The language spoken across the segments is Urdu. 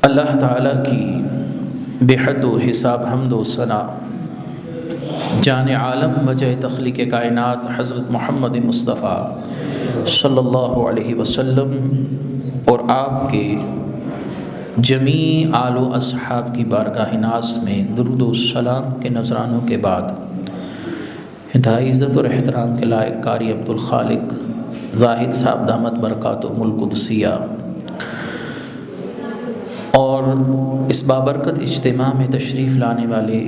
اللہ تعالیٰ کی بے حد و حساب حمد و ثنا جان عالم وجہ تخلیق کائنات حضرت محمد مصطفیٰ صلی اللہ علیہ وسلم اور آپ کے جمیع آل و اصحاب کی بارگاہ ناز میں درود و سلام کے نذرانوں کے بعد انتہائی عزت اور احترام کے لائق قاری عبدالخالق زاہد صاحب دامت برکاتہم القدسیہ اور اس بابرکت اجتماع میں تشریف لانے والے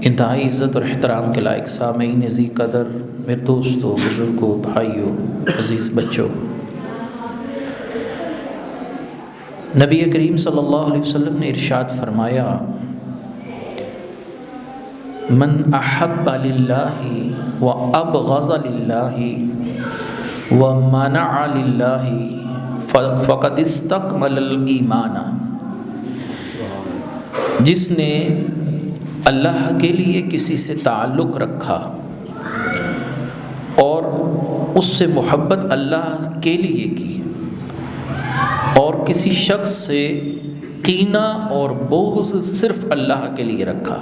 انتہائی عزت اور احترام کے لائق سامعین ذی قدر، میرے دوستوں، بزرگوں، بھائیوں، عزیز بچوں، نبی کریم صلی اللہ علیہ وسلم نے ارشاد فرمایا، من احب للہ و ابغض للہ و منع للہ فقد استکمل الایمان۔ جس نے اللہ کے لیے کسی سے تعلق رکھا اور اس سے محبت اللہ کے لیے کی، اور کسی شخص سے کینہ اور بغض صرف اللہ کے لیے رکھا،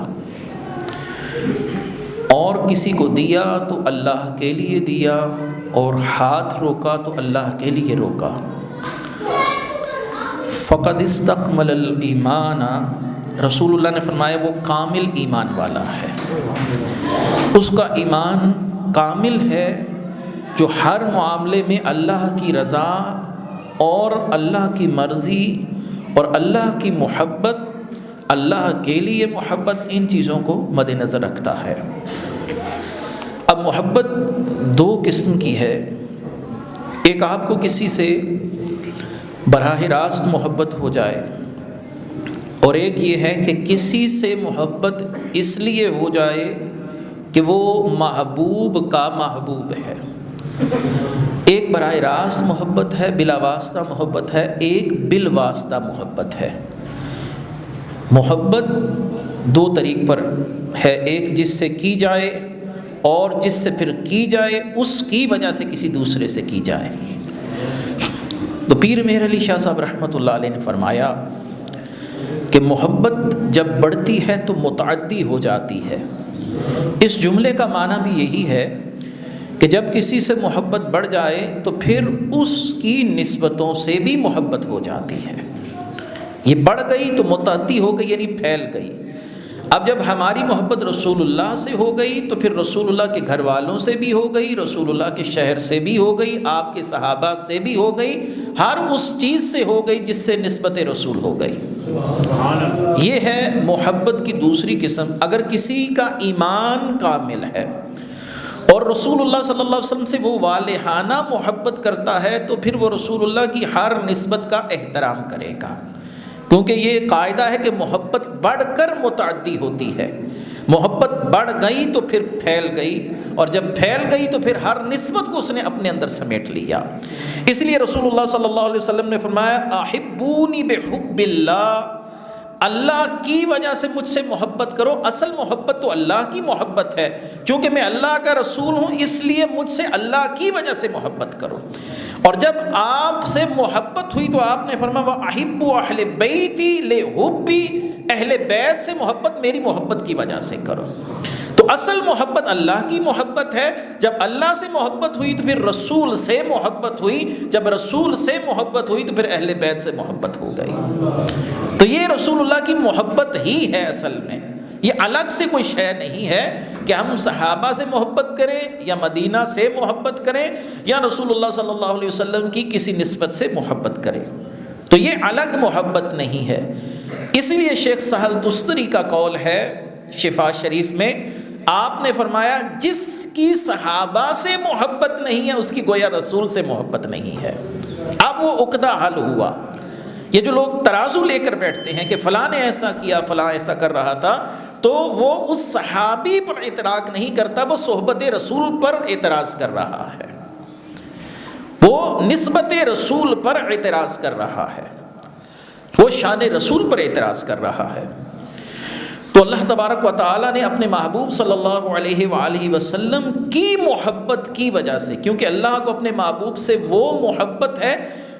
اور کسی کو دیا تو اللہ کے لیے دیا اور ہاتھ روکا تو اللہ کے لیے روکا، فقد استکمل الایمان، رسول اللہ نے فرمایا وہ کامل ایمان والا ہے۔ اس کا ایمان کامل ہے جو ہر معاملے میں اللہ کی رضا اور اللہ کی مرضی اور اللہ کی محبت، اللہ کے لیے محبت، ان چیزوں کو مد نظر رکھتا ہے۔ اب محبت دو قسم کی ہے، ایک آپ کو کسی سے براہ راست محبت ہو جائے، اور ایک یہ ہے کہ کسی سے محبت اس لیے ہو جائے کہ وہ محبوب کا محبوب ہے۔ ایک براہ راست محبت ہے، بلا واسطہ محبت ہے، ایک بالواسطہ محبت ہے۔ محبت دو طریق پر ہے، ایک جس سے کی جائے اور جس سے پھر کی جائے اس کی وجہ سے کسی دوسرے سے کی جائے۔ تو پیر مہر علی شاہ صاحب رحمۃ اللہ علیہ نے فرمایا کہ محبت جب بڑھتی ہے تو متعدی ہو جاتی ہے۔ اس جملے کا معنی بھی یہی ہے کہ جب کسی سے محبت بڑھ جائے تو پھر اس کی نسبتوں سے بھی محبت ہو جاتی ہے۔ یہ بڑھ گئی تو متعدی ہو گئی، یعنی پھیل گئی۔ اب جب ہماری محبت رسول اللہ سے ہو گئی تو پھر رسول اللہ کے گھر والوں سے بھی ہو گئی، رسول اللہ کے شہر سے بھی ہو گئی، آپ کے صحابہ سے بھی ہو گئی، ہر اس چیز سے ہو گئی جس سے نسبت رسول ہو گئی۔ یہ ہے محبت کی دوسری قسم۔ اگر کسی کا ایمان کامل ہے اور رسول اللہ صلی اللہ علیہ وسلم سے وہ والہانہ محبت کرتا ہے تو پھر وہ رسول اللہ کی ہر نسبت کا احترام کرے گا، کیونکہ یہ قاعدہ ہے کہ محبت بڑھ کر متعدی ہوتی ہے۔ محبت بڑھ گئی تو پھر پھیل گئی، اور جب پھیل گئی تو پھر ہر نسبت کو اس نے اپنے اندر سمیٹ لیا۔ اس لیے رسول اللہ صلی اللہ علیہ وسلم نے فرمایا، احبونی بحب اللہ، اللہ کی وجہ سے مجھ سے محبت کرو۔ اصل محبت تو اللہ کی محبت ہے، چونکہ میں اللہ کا رسول ہوں اس لیے مجھ سے اللہ کی وجہ سے محبت کرو۔ اور جب آپ سے محبت ہوئی تو آپ نے فرمایا وَأَحِبُّ أَهْلِ بَيْتِي لِحُبِّي، اہل بیت سے محبت میری محبت کی وجہ سے کرو۔ تو اصل محبت اللہ کی محبت ہے۔ جب اللہ سے محبت ہوئی تو پھر رسول سے محبت ہوئی، جب رسول سے محبت ہوئی تو پھر اہل بیت سے محبت ہو گئی۔ تو یہ رسول اللہ کی محبت ہی ہے اصل میں، یہ الگ سے کوئی شے نہیں ہے کہ ہم صحابہ سے محبت کریں یا مدینہ سے محبت کریں یا رسول اللہ صلی اللہ علیہ وسلم کی کسی نسبت سے محبت کریں، تو یہ الگ محبت نہیں ہے۔ اس لیے شیخ سہل تستری کا قول ہے شفا شریف میں، آپ نے فرمایا جس کی صحابہ سے محبت نہیں ہے اس کی گویا رسول سے محبت نہیں ہے۔ اب وہ عقدہ حل ہوا۔ یہ جو لوگ ترازو لے کر بیٹھتے ہیں کہ فلاں نے ایسا کیا، فلاں ایسا کر رہا تھا، تو وہ اس صحابی پر اعتراض نہیں کرتا، وہ صحبت رسول پر اعتراض کر رہا ہے، وہ نسبت رسول پر اعتراض کر رہا ہے، وہ شان رسول پر اعتراض کر رہا ہے۔ تو اللہ تبارک و تعالیٰ نے اپنے محبوب صلی اللہ علیہ وآلہ وسلم کی محبت کی وجہ سے، کیونکہ اللہ کو اپنے محبوب سے وہ محبت ہے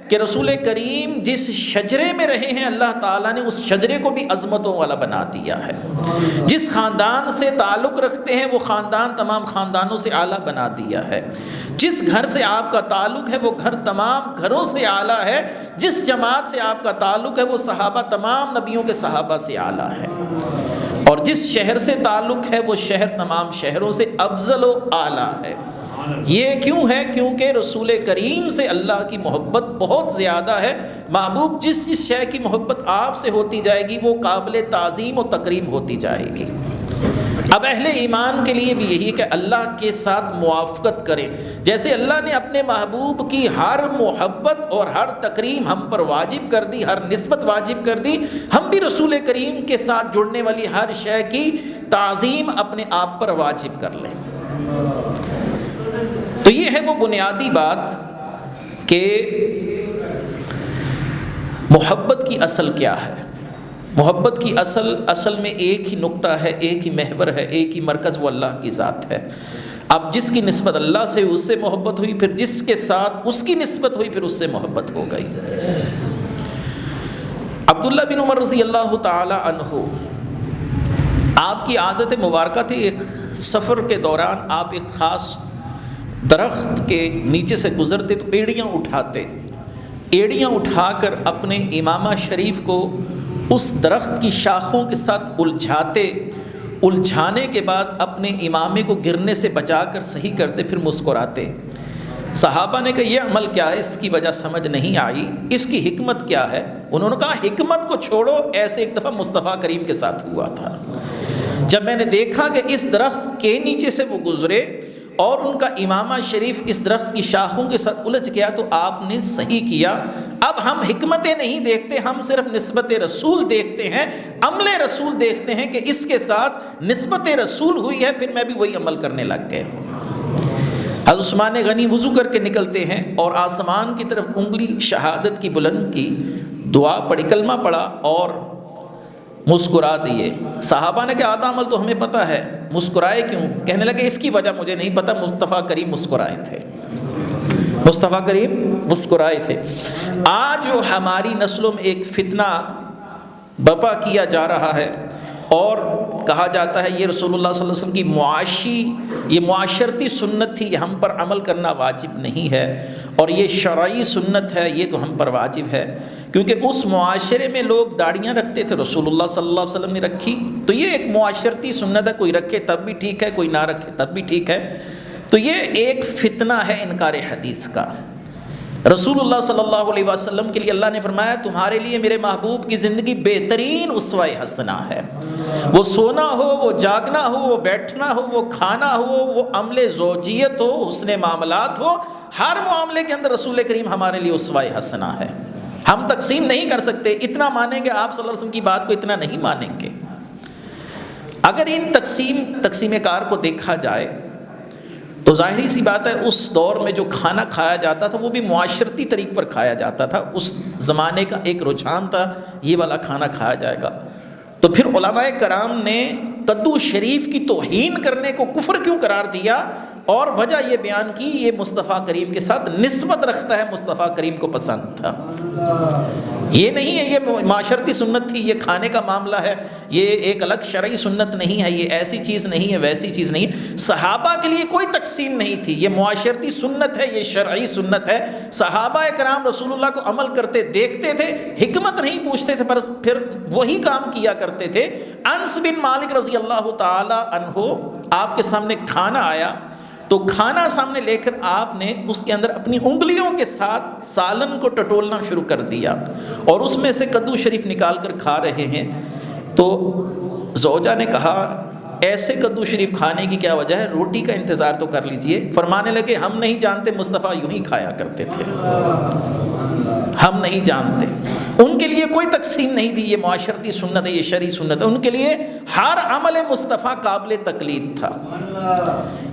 کہ رسول کریم جس شجرے میں رہے ہیں اللہ تعالیٰ نے اس شجرے کو بھی عظمتوں والا بنا دیا ہے. جس خاندان سے تعلق رکھتے ہیں وہ خاندان تمام خاندانوں سے اعلیٰ بنا دیا ہے. جس گھر سے آپ کا تعلق ہے وہ گھر تمام گھروں سے اعلیٰ ہے. جس جماعت سے آپ کا تعلق ہے وہ صحابہ تمام نبیوں کے صحابہ سے اعلیٰ ہے. اور جس شہر سے تعلق ہے وہ شہر تمام شہروں سے افضل و اعلیٰ ہے. یہ کیوں ہے؟ کیونکہ رسول کریم سے اللہ کی محبت بہت زیادہ ہے. محبوب جس شے کی محبت آپ سے ہوتی جائے گی وہ قابل تعظیم و تکریم ہوتی جائے گی. اب اہل ایمان کے لیے بھی یہی کہ اللہ کے ساتھ موافقت کریں. جیسے اللہ نے اپنے محبوب کی ہر محبت اور ہر تکریم ہم پر واجب کر دی، ہر نسبت واجب کر دی، ہم بھی رسول کریم کے ساتھ جڑنے والی ہر شے کی تعظیم اپنے آپ پر واجب کر لیں. تو یہ ہے وہ بنیادی بات کہ محبت کی اصل کیا ہے. محبت کی اصل میں ایک ہی نقطہ ہے، ایک ہی محور ہے، ایک ہی مرکز، وہ اللہ کی ذات ہے. اب جس کی نسبت اللہ سے اس سے محبت ہوئی، پھر جس کے ساتھ اس کی نسبت ہوئی پھر اس سے محبت ہو گئی. عبداللہ بن عمر رضی اللہ تعالی عنہ، آپ کی عادت مبارکہ تھی ایک سفر کے دوران آپ ایک خاص درخت کے نیچے سے گزرتے تو ایڑیاں اٹھاتے، ایڑیاں اٹھا کر اپنے امامہ شریف کو اس درخت کی شاخوں کے ساتھ الجھاتے، الجھانے کے بعد اپنے امامے کو گرنے سے بچا کر صحیح کرتے، پھر مسکراتے. صحابہ نے کہا یہ عمل کیا ہے؟ اس کی وجہ سمجھ نہیں آئی، اس کی حکمت کیا ہے؟ انہوں نے کہا حکمت کو چھوڑو، ایسے ایک دفعہ مصطفیٰ کریم کے ساتھ ہوا تھا. جب میں نے دیکھا کہ اس درخت کے نیچے سے وہ گزرے اور ان کا امامہ شریف اس درخت کی شاخوں کے ساتھ الجھ گیا تو آپ نے صحیح کیا. اب ہم حکمتیں نہیں دیکھتے، ہم صرف نسبت رسول دیکھتے ہیں، عمل رسول دیکھتے ہیں کہ اس کے ساتھ نسبت رسول ہوئی ہے، پھر میں بھی وہی عمل کرنے لگ گئے. حضرت عثمان غنی وضو کر کے نکلتے ہیں اور آسمان کی طرف انگلی شہادت کی بلند کی، دعا پڑھی، کلمہ پڑھا اور مسکرا دیے. صحابہ نے کہا آدھا عمل تو ہمیں پتہ ہے، مسکرائے کیوں؟ کہنے لگے اس کی وجہ مجھے نہیں پتہ، مصطفیٰ کریم مسکرائے تھے، مصطفیٰ کریم مسکرائے تھے. آج جو ہماری نسلوں میں ایک فتنہ برپا کیا جا رہا ہے اور کہا جاتا ہے یہ رسول اللہ صلی اللہ علیہ وسلم کی یہ معاشرتی سنت تھی، یہ ہم پر عمل کرنا واجب نہیں ہے، اور یہ شرعی سنت ہے، یہ تو ہم پر واجب ہے. کیونکہ اس معاشرے میں لوگ داڑیاں رکھتے تھے، رسول اللہ صلی اللہ علیہ وسلم نے رکھی، تو یہ ایک معاشرتی سنت ہے، کوئی رکھے تب بھی ٹھیک ہے، کوئی نہ رکھے تب بھی ٹھیک ہے. تو یہ ایک فتنہ ہے انکار حدیث کا. رسول اللہ صلی اللہ علیہ وسلم کے لیے اللہ نے فرمایا تمہارے لیے میرے محبوب کی زندگی بہترین اسوہ حسنہ ہے. وہ سونا ہو، وہ جاگنا ہو، وہ بیٹھنا ہو، وہ کھانا ہو، وہ عمل زوجیت ہو، حسن معاملات ہو، ہر معاملے کے اندر رسول کریم ہمارے لیے اسوہ حسنہ ہے. ہم تقسیم نہیں کر سکتے، اتنا مانیں گے آپ صلی اللہ علیہ وسلم کی بات کو، اتنا نہیں مانیں گے. اگر ان تقسیم کار کو دیکھا جائے تو ظاہری سی بات ہے اس دور میں جو کھانا کھایا جاتا تھا وہ بھی معاشرتی طریق پر کھایا جاتا تھا. اس زمانے کا ایک رجحان تھا یہ والا کھانا کھایا جائے گا. تو پھر علماء کرام نے کدو شریف کی توہین کرنے کو کفر کیوں قرار دیا؟ اور وجہ یہ بیان کی یہ مصطفیٰ کریم کے ساتھ نسبت رکھتا ہے، مصطفیٰ کریم کو پسند تھا. یہ نہیں ہے یہ معاشرتی سنت تھی، یہ کھانے کا معاملہ ہے، یہ ایک الگ شرعی سنت نہیں ہے، یہ ایسی چیز نہیں ہے، ویسی چیز نہیں ہے. صحابہ کے لیے کوئی تقسیم نہیں تھی، یہ معاشرتی سنت ہے، یہ شرعی سنت ہے. صحابہ کرام رسول اللہ کو عمل کرتے دیکھتے تھے، حکمت نہیں پوچھتے تھے، پر پھر وہی کام کیا کرتے تھے. انس بن مالک رضی اللہ تعالی عنہ آپ کے سامنے کھانا آیا تو کھانا سامنے لے کر آپ نے اس کے اندر اپنی انگلیوں کے ساتھ سالن کو ٹٹولنا شروع کر دیا اور اس میں سے کدو شریف نکال کر کھا رہے ہیں. تو زوجہ نے کہا ایسے کدو شریف کھانے کی کیا وجہ ہے؟ روٹی کا انتظار تو کر لیجئے. فرمانے لگے ہم نہیں جانتے مصطفیٰ یوں ہی کھایا کرتے تھے، ہم نہیں جانتے. ان کے لیے کوئی تقسیم نہیں تھی، یہ معاشرتی سنت ہے، یہ شرعی سنت ہے. ان کے لیے ہر عمل مصطفیٰ قابل تقلید تھا.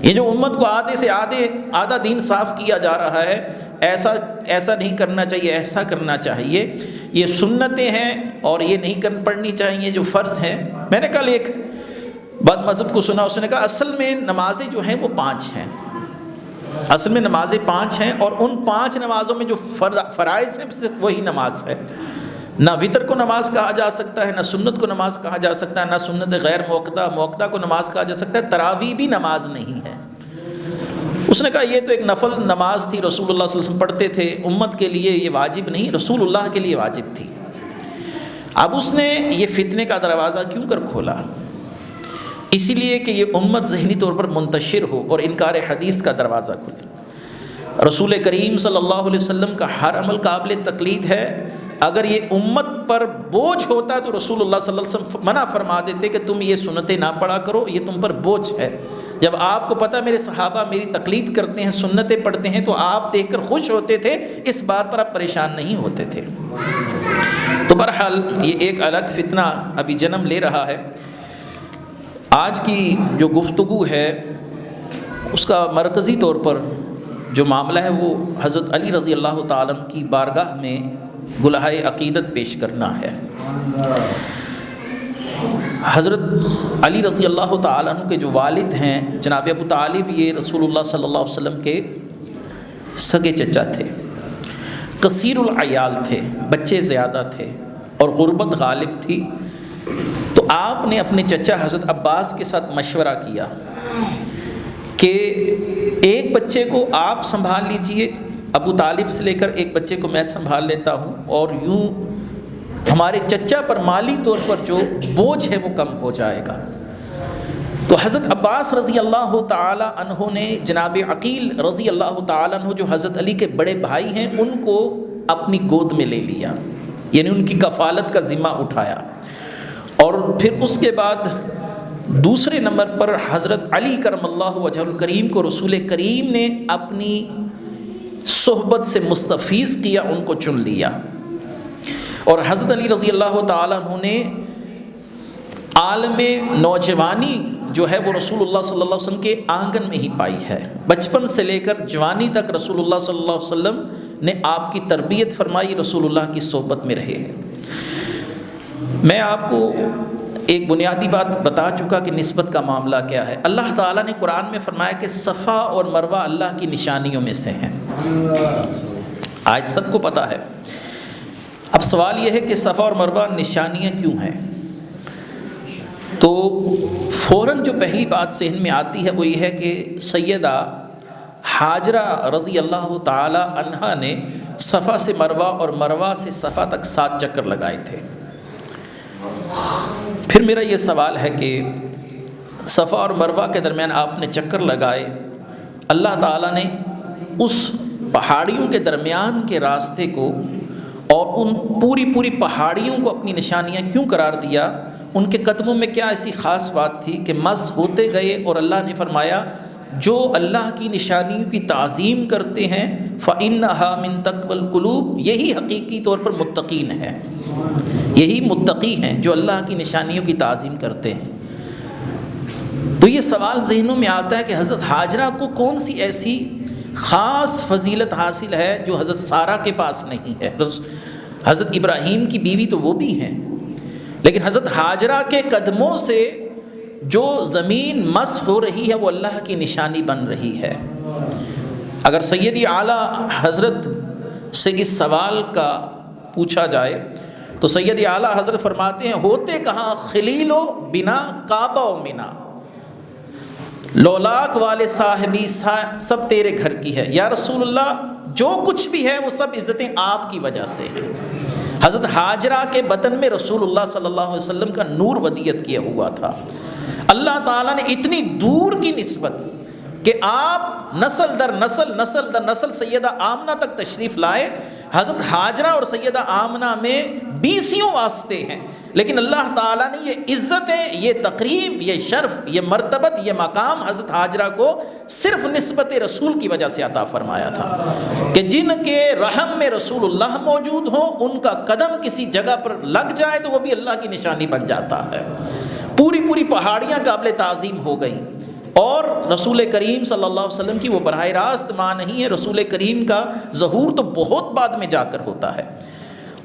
یہ جو امت کو آدھے سے آدھا دین صاف کیا جا رہا ہے، ایسا نہیں کرنا چاہیے، ایسا کرنا چاہیے، یہ سنتیں ہیں اور یہ نہیں پڑھنی چاہیے جو فرض ہیں. میں نے کل ایک بد مذہب کو سنا، اس نے کہا اصل میں نمازیں جو ہیں وہ 5 ہیں. اصل میں نمازیں 5 ہیں، اور ان 5 نمازوں میں جو فرائض ہیں صرف وہی نماز ہے۔ نہ وطر کو نماز کہا جا سکتا ہے، نہ سنت کو نماز کہا جا سکتا ہے، نہ سنت غیر موقدہ کو نماز کہا جا سکتا ہے، تراویح بھی نماز نہیں ہے۔ اس نے کہا یہ تو ایک نفل نماز تھی، رسول اللہ صلی اللہ علیہ وسلم پڑھتے تھے، امت کے لیے یہ واجب نہیں، رسول اللہ کے لیے واجب تھی۔ اب اس نے یہ فتنے کا دروازہ کیوں کر کھولا؟ اسی لیے کہ یہ امت ذہنی طور پر منتشر ہو اور انکار حدیث کا دروازہ کھلے۔ رسول کریم صلی اللہ علیہ وسلم کا ہر عمل قابل تقلید ہے۔ اگر یہ امت پر بوجھ ہوتا تو رسول اللہ صلی اللہ علیہ وسلم منع فرما دیتے کہ تم یہ سنتیں نہ پڑھا کرو، یہ تم پر بوجھ ہے۔ جب آپ کو پتہ میرے صحابہ میری تقلید کرتے ہیں، سنتیں پڑھتے ہیں، تو آپ دیکھ کر خوش ہوتے تھے، اس بات پر آپ پریشان نہیں ہوتے تھے۔ تو بہرحال یہ ایک الگ فتنہ ابھی جنم لے رہا ہے۔ آج کی جو گفتگو ہے اس کا مرکزی طور پر جو معاملہ ہے وہ حضرت علی رضی اللہ تعالیٰ عنہ کی بارگاہ میں گلہائے عقیدت پیش کرنا ہے۔ حضرت علی رضی اللہ تعالیٰ عنہ کے جو والد ہیں جناب ابو طالب، یہ رسول اللہ صلی اللہ علیہ وسلم کے سگے چچا تھے، کثیر العیال تھے، بچے زیادہ تھے اور غربت غالب تھی۔ تو آپ نے اپنے چچا حضرت عباس کے ساتھ مشورہ کیا کہ ایک بچے کو آپ سنبھال لیجئے، ابو طالب سے لے کر ایک بچے کو میں سنبھال لیتا ہوں، اور یوں ہمارے چچا پر مالی طور پر جو بوجھ ہے وہ کم ہو جائے گا۔ تو حضرت عباس رضی اللہ تعالی عنہ نے جناب عقیل رضی اللہ تعالی عنہ جو حضرت علی کے بڑے بھائی ہیں ان کو اپنی گود میں لے لیا، یعنی ان کی کفالت کا ذمہ اٹھایا۔ اور پھر اس کے بعد دوسرے نمبر پر حضرت علی کرم اللہ وجہ الکریم کو رسول کریم نے اپنی صحبت سے مستفیض کیا، ان کو چن لیا۔ اور حضرت علی رضی اللہ تعالیٰ عنہ نے عالم نوجوانی جو ہے وہ رسول اللہ صلی اللہ علیہ وسلم کے آنگن میں ہی پائی ہے۔ بچپن سے لے کر جوانی تک رسول اللہ صلی اللہ علیہ وسلم نے آپ کی تربیت فرمائی، رسول اللہ کی صحبت میں رہے ہیں۔ میں آپ کو ایک بنیادی بات بتا چکا کہ نسبت کا معاملہ کیا ہے۔ اللہ تعالیٰ نے قرآن میں فرمایا کہ صفا اور مروہ اللہ کی نشانیوں میں سے ہیں، آج سب کو پتہ ہے۔ اب سوال یہ ہے کہ صفا اور مروہ نشانیاں کیوں ہیں؟ تو فوراً جو پہلی بات ذہن میں آتی ہے وہ یہ ہے کہ سیدہ حاجرہ رضی اللہ تعالی عنہا نے صفا سے مروہ اور مروہ سے صفا تک 7 چکر لگائے تھے۔ پھر میرا یہ سوال ہے کہ صفا اور مروہ کے درمیان آپ نے چکر لگائے، اللہ تعالیٰ نے اس پہاڑیوں کے درمیان کے راستے کو اور ان پوری پہاڑیوں کو اپنی نشانیاں کیوں قرار دیا؟ ان کے قدموں میں کیا ایسی خاص بات تھی کہ مس ہوتے گئے اور اللہ نے فرمایا جو اللہ کی نشانیوں کی تعظیم کرتے ہیں فَإِنَّهَا مِن تَقْوَى الْقُلُوبِ، یہی حقیقی طور پر متقین ہیں، یہی متقی ہیں جو اللہ کی نشانیوں کی تعظیم کرتے ہیں۔ تو یہ سوال ذہنوں میں آتا ہے کہ حضرت حاجرہ کو کون سی ایسی خاص فضیلت حاصل ہے جو حضرت سارہ کے پاس نہیں ہے؟ حضرت ابراہیم کی بیوی تو وہ بھی ہیں، لیکن حضرت حاجرہ کے قدموں سے جو زمین مس ہو رہی ہے وہ اللہ کی نشانی بن رہی ہے۔ اگر سیدی اعلیٰ حضرت سے اس سوال کا پوچھا جائے تو سیدی اعلیٰ حضرت فرماتے ہیں ہوتے کہاں خلیل و بنا کعبہ و منا، لولاک والے صاحبی سب تیرے گھر کی ہے، یا رسول اللہ جو کچھ بھی ہے وہ سب عزتیں آپ کی وجہ سے ہیں۔ حضرت حاجرہ کے بدن میں رسول اللہ صلی اللہ علیہ وسلم کا نور ودیت کیا ہوا تھا۔ اللہ تعالیٰ نے اتنی دور کی نسبت کہ آپ نسل در نسل سیدہ آمنہ تک تشریف لائے۔ حضرت حاجرہ اور سیدہ آمنہ میں 20 واسطے ہیں، لیکن اللہ تعالیٰ نے یہ عزتیں، یہ تقریم، یہ شرف، یہ مرتبت، یہ مقام حضرت حاجرہ کو صرف نسبت رسول کی وجہ سے عطا فرمایا تھا کہ جن کے رحم میں رسول اللہ موجود ہوں ان کا قدم کسی جگہ پر لگ جائے تو وہ بھی اللہ کی نشانی بن جاتا ہے۔ پوری پہاڑیاں قابل تعظیم ہو گئیں، اور رسول کریم صلی اللہ علیہ وسلم کی وہ براہ راست ماں نہیں ہے، رسول کریم کا ظہور تو بہت بعد میں جا کر ہوتا ہے۔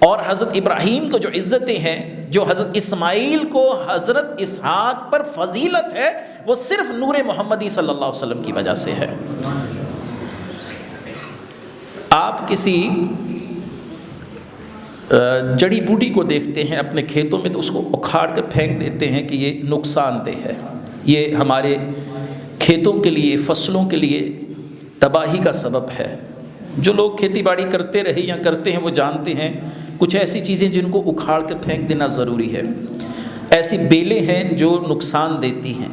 اور حضرت ابراہیم کو جو عزتیں ہیں، جو حضرت اسماعیل کو حضرت اسحاق پر فضیلت ہے، وہ صرف نور محمدی صلی اللہ علیہ وسلم کی وجہ سے ہے۔ کسی جڑی بوٹی کو دیکھتے ہیں اپنے کھیتوں میں تو اس کو اکھاڑ کر پھینک دیتے ہیں کہ یہ نقصان دہ ہے، یہ ہمارے کھیتوں کے لیے، فصلوں کے لیے تباہی کا سبب ہے۔ جو لوگ کھیتی باڑی کرتے رہے یا کرتے ہیں وہ جانتے ہیں کچھ ایسی چیزیں جن کو اکھاڑ کر پھینک دینا ضروری ہے۔ ایسی بیلیں ہیں جو نقصان دیتی ہیں۔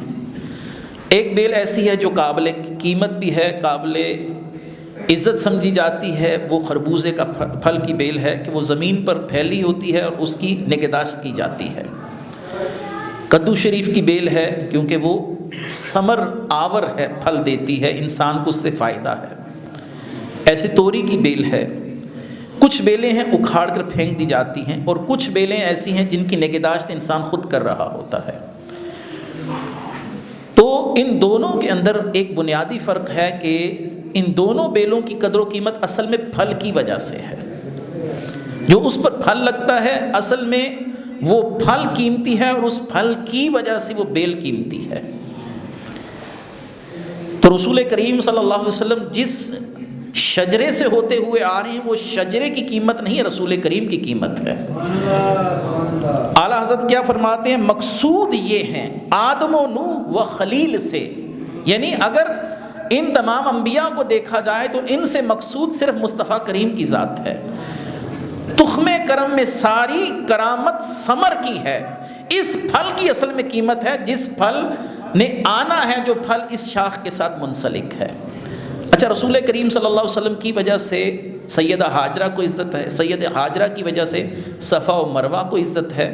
ایک بیل ایسی ہے جو قابل قیمت بھی ہے، قابل عزت سمجھی جاتی ہے، وہ خربوزے کا پھل کی بیل ہے کہ وہ زمین پر پھیلی ہوتی ہے اور اس کی نگہداشت کی جاتی ہے۔ کدو شریف کی بیل ہے کیونکہ وہ ثمر آور ہے، پھل دیتی ہے، انسان کو اس سے فائدہ ہے۔ ایسے توری کی بیل ہے۔ کچھ بیلیں ہیں اکھاڑ کر پھینک دی جاتی ہیں، اور کچھ بیلیں ایسی ہیں جن کی نگہداشت انسان خود کر رہا ہوتا ہے۔ تو ان دونوں کے اندر ایک بنیادی فرق ہے کہ ان دونوں بیلوں کی قدر و قیمت اصل میں پھل کی وجہ سے ہے۔ جو اس پر پھل لگتا ہے اصل میں وہ پھل قیمتی ہے، اور اس پھل کی وجہ سے وہ بیل قیمتی ہے۔ تو رسول کریم صلی اللہ علیہ وسلم جس شجرے سے ہوتے ہوئے آ رہے ہیں وہ شجرے کی قیمت نہیں، رسول کریم کی قیمت ہے۔ اعلیٰ حضرت کیا فرماتے ہیں؟ مقصود یہ ہیں آدم و نوح و خلیل سے، یعنی اگر ان تمام انبیاء کو دیکھا جائے تو ان سے مقصود صرف مصطفیٰ کریم کی ذات ہے۔ تخم کرم میں ساری کرامت ثمر کی ہے، اس پھل کی اصل میں قیمت ہے جس پھل نے آنا ہے، جو پھل اس شاخ کے ساتھ منسلک ہے۔ اچھا، رسول کریم صلی اللہ علیہ وسلم کی وجہ سے سیدہ ہاجرہ کو عزت ہے، سید ہاجرہ کی وجہ سے صفا و مروہ کو عزت ہے۔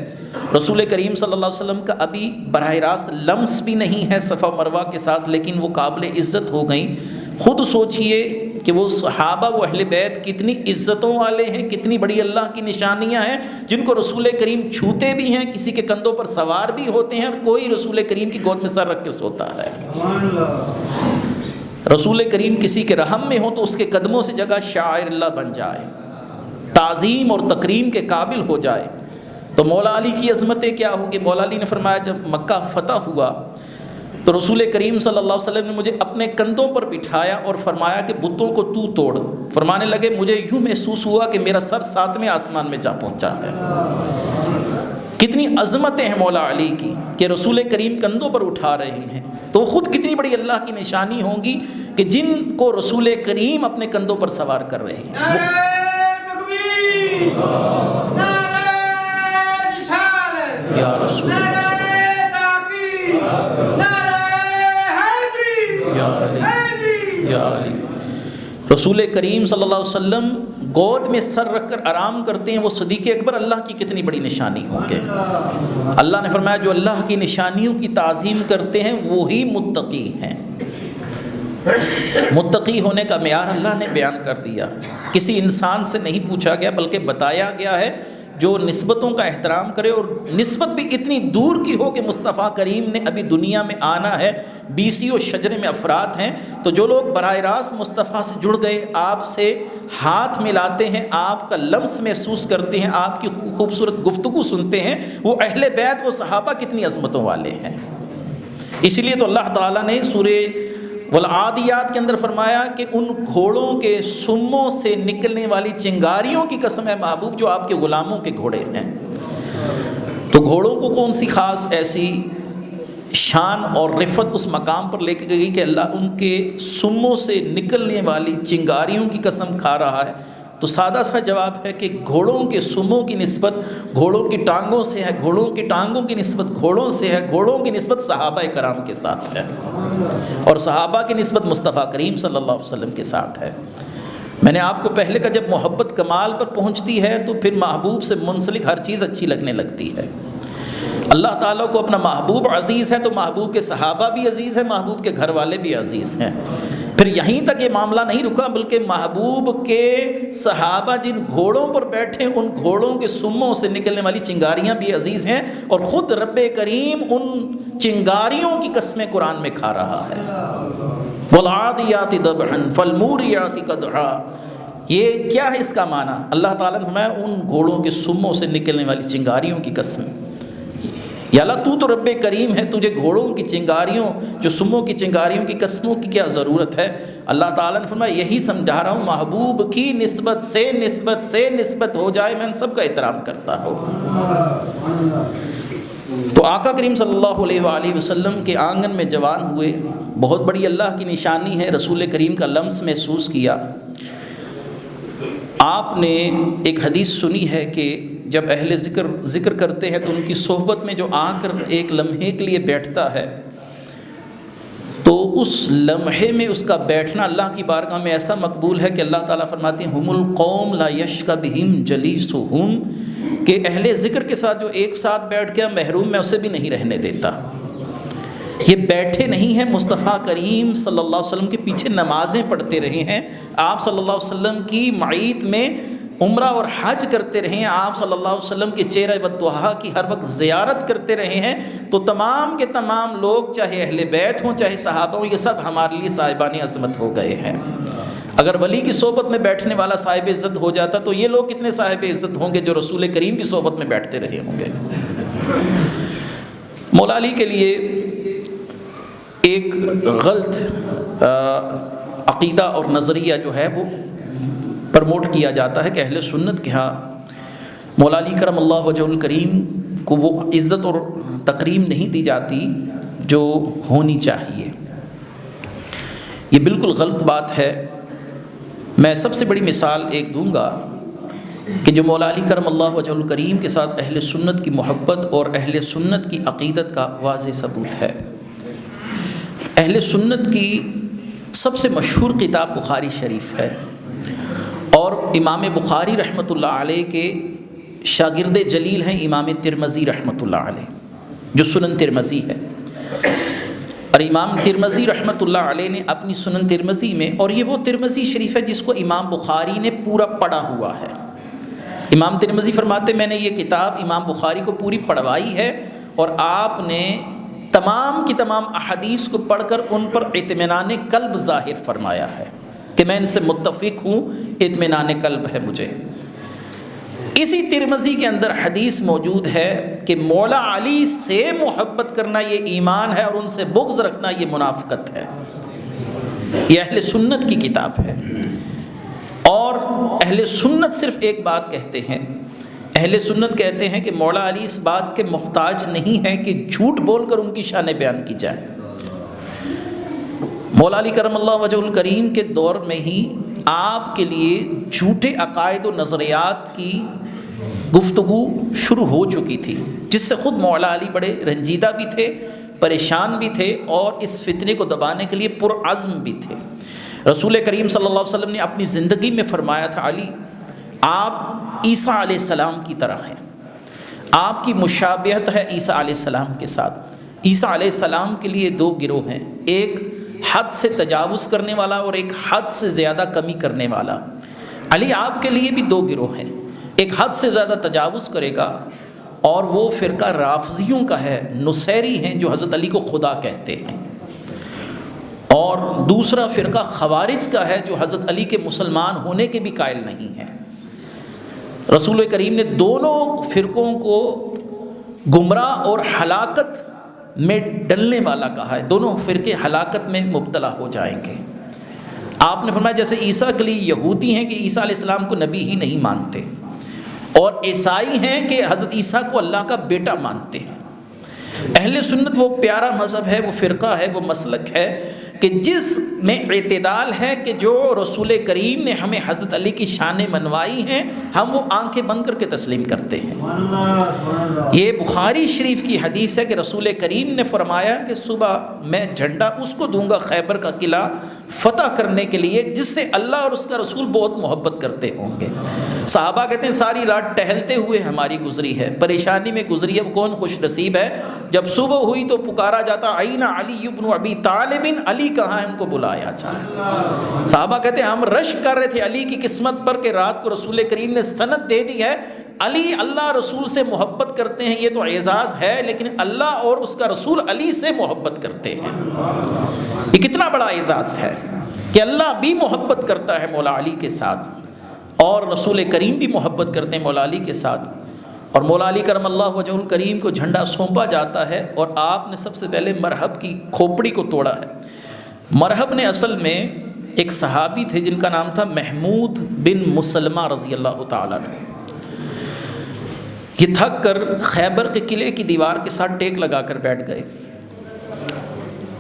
رسول کریم صلی اللہ علیہ وسلم کا ابھی براہ راست لمس بھی نہیں ہے صفا و مروہ کے ساتھ، لیکن وہ قابل عزت ہو گئیں۔ خود سوچئے کہ وہ صحابہ و اہل بیت کتنی عزتوں والے ہیں، کتنی بڑی اللہ کی نشانیاں ہیں جن کو رسول کریم چھوتے بھی ہیں، کسی کے کندھوں پر سوار بھی ہوتے ہیں، اور کوئی رسول کریم کی گود میں سر رکھ کے سوتا ہے۔ رسول کریم کسی کے رحم میں ہو تو اس کے قدموں سے جگہ شاعر اللہ بن جائے، تعظیم اور تکریم کے قابل ہو جائے۔ تو مولا علی کی عظمتیں کیا ہو کہ مولا علی نے فرمایا جب مکہ فتح ہوا تو رسول کریم صلی اللہ علیہ وسلم نے مجھے اپنے کندھوں پر بٹھایا اور فرمایا کہ بتوں کو تو توڑ۔ فرمانے لگے مجھے یوں محسوس ہوا کہ میرا سر 7ویں آسمان میں جا پہنچا ہے۔ کتنی عظمتیں ہیں مولا علی کی کہ رسول کریم کندھوں پر اٹھا رہے ہیں، تو خود کتنی بڑی اللہ کی نشانی ہوں گی کہ جن کو رسول کریم اپنے کندھوں پر سوار کر رہے ہیں۔ یا رسول یا علی۔ رسول کریم صلی اللہ علیہ وسلم گود میں سر رکھ کر آرام کرتے ہیں، وہ صدیق اکبر اللہ کی کتنی بڑی نشانی ہوں گے۔ اللہ نے فرمایا جو اللہ کی نشانیوں کی تعظیم کرتے ہیں وہی متقی ہیں۔ متقی ہونے کا معیار اللہ نے بیان کر دیا، کسی انسان سے نہیں پوچھا گیا بلکہ بتایا گیا ہے جو نسبتوں کا احترام کرے، اور نسبت بھی اتنی دور کی ہو کہ مصطفیٰ کریم نے ابھی دنیا میں آنا ہے، 20 شجرے میں افراد ہیں، تو جو لوگ براہ راست مصطفیٰ سے جڑ گئے، آپ سے ہاتھ ملاتے ہیں، آپ کا لمس محسوس کرتے ہیں، آپ کی خوبصورت گفتگو سنتے ہیں، وہ اہل بیت، وہ صحابہ کتنی عظمتوں والے ہیں۔ اسی لیے تو اللہ تعالیٰ نے سورہ والعادیات کے اندر فرمایا کہ ان گھوڑوں کے سموں سے نکلنے والی چنگاریوں کی قسم ہے محبوب جو آپ کے غلاموں کے گھوڑے ہیں۔ تو گھوڑوں کو کون سی خاص ایسی شان اور رفت اس مقام پر لے کے گئی کہ اللہ ان کے سموں سے نکلنے والی چنگاریوں کی قسم کھا رہا ہے؟ تو سادہ سا جواب ہے کہ گھوڑوں کے سموں کی نسبت گھوڑوں کی ٹانگوں سے ہے، گھوڑوں کی ٹانگوں کی نسبت گھوڑوں سے ہے، گھوڑوں کی نسبت صحابہ کرام کے ساتھ ہے، اور صحابہ کی نسبت مصطفیٰ کریم صلی اللہ علیہ وسلم کے ساتھ ہے۔ میں نے آپ کو پہلے کا جب محبت کمال پر پہنچتی ہے تو پھر محبوب سے منسلک ہر چیز اچھی لگنے لگتی ہے۔ اللہ تعالیٰ کو اپنا محبوب عزیز ہے تو محبوب کے صحابہ بھی عزیز ہیں، محبوب کے گھر والے بھی عزیز ہیں۔ پھر یہیں تک یہ معاملہ نہیں رکا بلکہ محبوب کے صحابہ جن گھوڑوں پر بیٹھے ان گھوڑوں کے سموں سے نکلنے والی چنگاریاں بھی عزیز ہیں، اور خود رب کریم ان چنگاریوں کی قسمیں قرآن میں کھا رہا ہے۔ والعادیات ضبحا فالموریات قدحا۔ یہ کیا ہے اس کا معنی؟ اللہ تعالیٰ نے فرمایا ان گھوڑوں کے سموں سے نکلنے والی چنگاریوں کی قسم، یا اللہ تو رب کریم ہے، تجھے گھوڑوں کی چنگاریوں، جو سموں کی چنگاریوں کی قسموں کی کیا ضرورت ہے؟ اللہ تعالیٰ نے فرمایا یہی سمجھا رہا ہوں، محبوب کی نسبت ہو جائے، میں ان سب کا احترام کرتا ہوں۔ تو آقا کریم صلی اللہ علیہ وآلہ وسلم کے آنگن میں جوان ہوئے، بہت بڑی اللہ کی نشانی ہے، رسول کریم کا لمس محسوس کیا۔ آپ نے ایک حدیث سنی ہے کہ جب اہل ذکر کرتے ہیں تو ان کی صحبت میں جو آ کر ایک لمحے کے لیے بیٹھتا ہے تو اس لمحے میں اس کا بیٹھنا اللہ کی بارگاہ میں ایسا مقبول ہے کہ اللہ تعالیٰ فرماتے ہیں ہم القوم لا یشقی بہم جلیسہم، کہ اہل ذکر کے ساتھ جو ایک ساتھ بیٹھ گیا محروم میں اسے بھی نہیں رہنے دیتا۔ یہ بیٹھے نہیں ہیں، مصطفیٰ کریم صلی اللہ علیہ وسلم کے پیچھے نمازیں پڑھتے رہے ہیں، آپ صلی اللہ علیہ وسلم کی معیت میں عمرہ اور حج کرتے رہے ہیں، آپ صلی اللہ علیہ وسلم کے چہرہ بدوحا کی ہر وقت زیارت کرتے رہے ہیں۔ تو تمام کے تمام لوگ، چاہے اہل بیت ہوں چاہے صحابہ ہوں، یہ سب ہمارے لیے صاحبان عظمت ہو گئے ہیں۔ اگر ولی کی صحبت میں بیٹھنے والا صاحب عزت ہو جاتا تو یہ لوگ کتنے صاحب عزت ہوں گے جو رسول کریم کی صحبت میں بیٹھتے رہے ہوں گے۔ مولا علی کے لیے ایک غلط عقیدہ اور نظریہ جو ہے وہ پرموٹ کیا جاتا ہے کہ اہل سنت کے ہاں مولا علی کرم اللہ وجہ الکریم کو وہ عزت اور تکریم نہیں دی جاتی جو ہونی چاہیے۔ یہ بالکل غلط بات ہے۔ میں سب سے بڑی مثال ایک دوں گا کہ جو مولا علی کرم اللہ وجہ الکریم کے ساتھ اہل سنت کی محبت اور اہل سنت کی عقیدت کا واضح ثبوت ہے۔ اہل سنت کی سب سے مشہور کتاب بخاری شریف ہے، اور امام بخاری رحمۃ اللہ علیہ کے شاگرد جلیل ہیں امام ترمذی رحمۃ اللہ علیہ، جو سنن ترمذی ہے۔ اور امام ترمذی رحمۃ اللہ علیہ نے اپنی سنن ترمذی میں، اور یہ وہ ترمذی شریف ہے جس کو امام بخاری نے پورا پڑھا ہوا ہے۔ امام ترمذی فرماتے میں نے یہ کتاب امام بخاری کو پوری پڑھوائی ہے، اور آپ نے تمام کی تمام احادیث کو پڑھ کر ان پر اطمینان قلب ظاہر فرمایا ہے کہ میں ان سے متفق ہوں، اطمینان قلب ہے مجھے۔ اسی ترمذی کے اندر حدیث موجود ہے کہ مولا علی سے محبت کرنا یہ ایمان ہے، اور ان سے بغض رکھنا یہ منافقت ہے۔ یہ اہل سنت کی کتاب ہے، اور اہل سنت صرف ایک بات کہتے ہیں، اہل سنت کہتے ہیں کہ مولا علی اس بات کے محتاج نہیں ہے کہ جھوٹ بول کر ان کی شان بیان کی جائے۔ مولا علی کرم اللہ وجہ الکریم کے دور میں ہی آپ کے لیے جھوٹے عقائد و نظریات کی گفتگو شروع ہو چکی تھی، جس سے خود مولا علی بڑے رنجیدہ بھی تھے، پریشان بھی تھے، اور اس فتنے کو دبانے کے لیے پرعزم بھی تھے۔ رسول کریم صلی اللہ علیہ وسلم نے اپنی زندگی میں فرمایا تھا، علی آپ عیسیٰ علیہ السلام کی طرح ہیں، آپ کی مشابہت ہے عیسیٰ علیہ السلام کے ساتھ۔ عیسیٰ علیہ السلام کے لیے دو گروہ ہیں، ایک حد سے تجاوز کرنے والا اور ایک حد سے زیادہ کمی کرنے والا۔ علی آپ کے لیے بھی دو گروہ ہیں، ایک حد سے زیادہ تجاوز کرے گا اور وہ فرقہ رافضیوں کا ہے، نصیری ہیں جو حضرت علی کو خدا کہتے ہیں، اور دوسرا فرقہ خوارج کا ہے جو حضرت علی کے مسلمان ہونے کے بھی قائل نہیں ہے۔ رسول کریم نے دونوں فرقوں کو گمراہ اور ہلاکت میں ڈلنے والا کہا ہے، دونوں فرقے ہلاکت میں مبتلا ہو جائیں گے۔ آپ نے فرمایا جیسے عیسیٰ کے لیے یہودی ہیں کہ عیسیٰ علیہ السلام کو نبی ہی نہیں مانتے، اور عیسائی ہیں کہ حضرت عیسیٰ کو اللہ کا بیٹا مانتے ہیں۔ اہل سنت وہ پیارا مذہب ہے، وہ فرقہ ہے، وہ مسلک ہے کہ جس میں اعتدال ہے، کہ جو رسول کریم نے ہمیں حضرت علی کی شانیں منوائی ہیں ہم وہ آنکھیں بند کر کے تسلیم کرتے ہیں۔ یہ بخاری شریف کی حدیث ہے کہ رسول کریم نے فرمایا کہ صبح میں جھنڈا اس کو دوں گا خیبر کا قلعہ فتح کرنے کے لیے جس سے اللہ اور اس کا رسول بہت محبت کرتے ہوں گے۔ صحابہ کہتے ہیں ساری رات ٹہلتے ہوئے ہماری گزری ہے، پریشانی میں گزری ہے، وہ کون خوش نصیب ہے جب صبح ہوئی تو پکارا جاتا عین علی ابن ابی طالب، علی کہاں ہے، ان کو بلایا جائے۔ صحابہ کہتے ہیں ہم رشک کر رہے تھے علی کی قسمت پر کہ رات کو رسول کریم نے سند دے دی ہے علی اللہ رسول سے محبت کرتے ہیں، یہ تو اعزاز ہے، لیکن اللہ اور اس کا رسول علی سے محبت کرتے ہیں۔ یہ کتنا بڑا اعزاز ہے کہ اللہ بھی محبت کرتا ہے مولا علی کے ساتھ، اور رسول کریم بھی محبت کرتے ہیں مولا علی کے ساتھ۔ اور مولا علی کرم اللہ وجہ الکریم کو جھنڈا سونپا جاتا ہے اور آپ نے سب سے پہلے مرحب کی کھوپڑی کو توڑا ہے۔ مرحب نے اصل میں ایک صحابی تھے جن کا نام تھا محمود بن مسلمہ رضی اللہ تعالیٰ عنہ۔ یہ تھک کر خیبر کے قلعے کی دیوار کے ساتھ ٹیک لگا کر بیٹھ گئے،